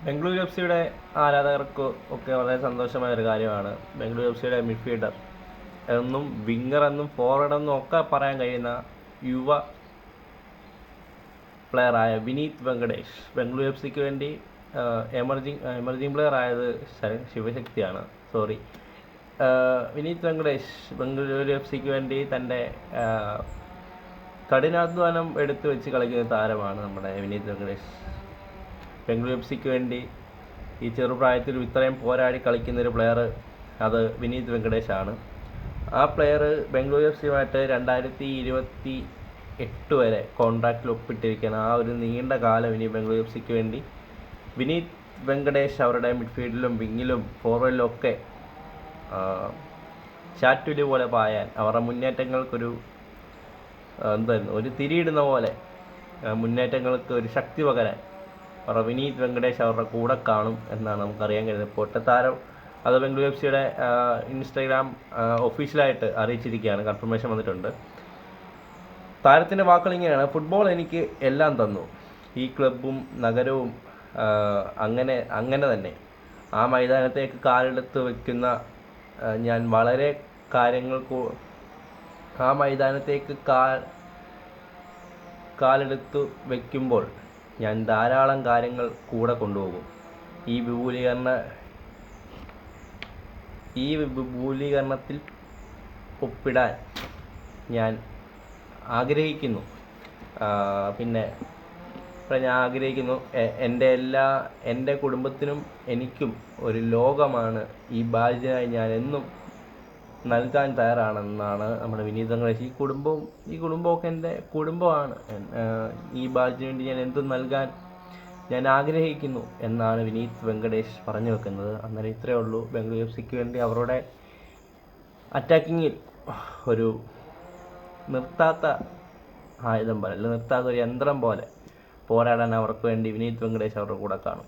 Bengaluru F സിയുടെ ആരാധകർക്ക് ഒക്കെ വളരെ സന്തോഷമായ ഒരു കാര്യമാണ്. ബംഗളൂരു എഫ് സിയുടെ മിഡ്ഫീൽഡർ എന്നും വിങ്ങർ എന്നും ഫോർവേഡ് എന്നും ഒക്കെ പറയാൻ കഴിയുന്ന യുവ പ്ലെയറായ വിനീത് വെങ്കടേഷ് ബംഗളൂരു എഫ് സിക്ക് വേണ്ടി എമർജിങ് പ്ലെയർ ആയത് ശിവശക്തിയാണ്. വിനീത് വെങ്കടേഷ് ബംഗളൂരു എഫ് സിക്ക് വേണ്ടി തൻ്റെ കഠിനാധ്വാനം എടുത്തു വെച്ച് കളിക്കുന്ന താരമാണ് നമ്മുടെ വിനീത് വെങ്കടേഷ്. ബംഗളൂരു എഫ് സിക്ക് വേണ്ടി ഈ ചെറുപ്രായത്തിൽ ഇത്രയും പോരാടി കളിക്കുന്നൊരു പ്ലെയർ അത് വിനീത് വെങ്കടേഷാണ്. ആ പ്ലെയർ ബംഗളൂരു എഫ് സിയുമായിട്ട് 2028 വരെ കോൺട്രാക്റ്റിൽ ഒപ്പിട്ടിരിക്കുന്ന ആ ഒരു നീണ്ട കാലം ഇനി ബംഗളൂരു എഫ് സിക്ക് വേണ്ടി വിനീത് വെങ്കടേഷ് അവരുടെ മിഡ്ഫീൽഡിലും വിങ്ങിലും ഫോർവേഡിലും ഒക്കെ ചാറ്റുലി പോലെ പായാൻ അവരുടെ മുന്നേറ്റങ്ങൾക്കൊരു ഒരു തിരിയിടുന്ന പോലെ മുന്നേറ്റങ്ങൾക്ക് ഒരു ശക്തി പകരാൻ അവരുടെ വിനീത് വെങ്കടേഷ് അവരുടെ കൂടെ കാണും എന്നാണ് നമുക്കറിയാൻ കഴിയുന്നത്. പൊട്ടത്താരം അത് ബംഗളൂരു എഫ് സിയുടെ ഇൻസ്റ്റാഗ്രാം ഒഫീഷ്യലായിട്ട് അറിയിച്ചിരിക്കുകയാണ്, കൺഫർമേഷൻ വന്നിട്ടുണ്ട്. താരത്തിൻ്റെ വാക്കുകൾ ഇങ്ങനെയാണ്: ഫുട്ബോൾ എനിക്ക് എല്ലാം തന്നു, ഈ ക്ലബും നഗരവും അങ്ങനെ തന്നെ. ആ മൈതാനത്തേക്ക് കാലെടുത്ത് വയ്ക്കുന്ന ഞാൻ വളരെ ആ മൈതാനത്തേക്ക് കാലെടുത്ത് വയ്ക്കുമ്പോൾ ഞാൻ ധാരാളം കാര്യങ്ങൾ കൂടെ കൊണ്ടുപോകും. ഈ വിപുലീകരണത്തിൽ ഒപ്പിടാൻ ഞാൻ ആഗ്രഹിക്കുന്നു. ഞാൻ ആഗ്രഹിക്കുന്നു എൻ്റെ കുടുംബത്തിനും എനിക്കും ഒരു ലോകമാണ് ഈ ബാധ്യതയായി ഞാൻ എന്നും നൽകാൻ തയ്യാറാണെന്നാണ് നമ്മുടെ വിനീത് വെങ്കടേഷ്. ഈ കുടുംബമൊക്കെ എൻ്റെ കുടുംബമാണ്. ഈ ബാധ്യതയ്ക്ക് വേണ്ടി ഞാൻ എന്തും നൽകാൻ ഞാൻ ആഗ്രഹിക്കുന്നു എന്നാണ് വിനീത് വെങ്കടേഷ് പറഞ്ഞു വെക്കുന്നത്. അന്നേരം ഇത്രയേ ഉള്ളൂ. ബംഗളൂരു എഫ് സിക്ക് വേണ്ടി അവരുടെ അറ്റാക്കിങ്ങിൽ ഒരു നിർത്താത്ത ആയുധം പോലെ, നിർത്താത്ത ഒരു യന്ത്രം പോലെ പോരാടാൻ അവർക്ക് വേണ്ടി വിനീത് വെങ്കടേഷ് അവരുടെ കൂടെ കാണും.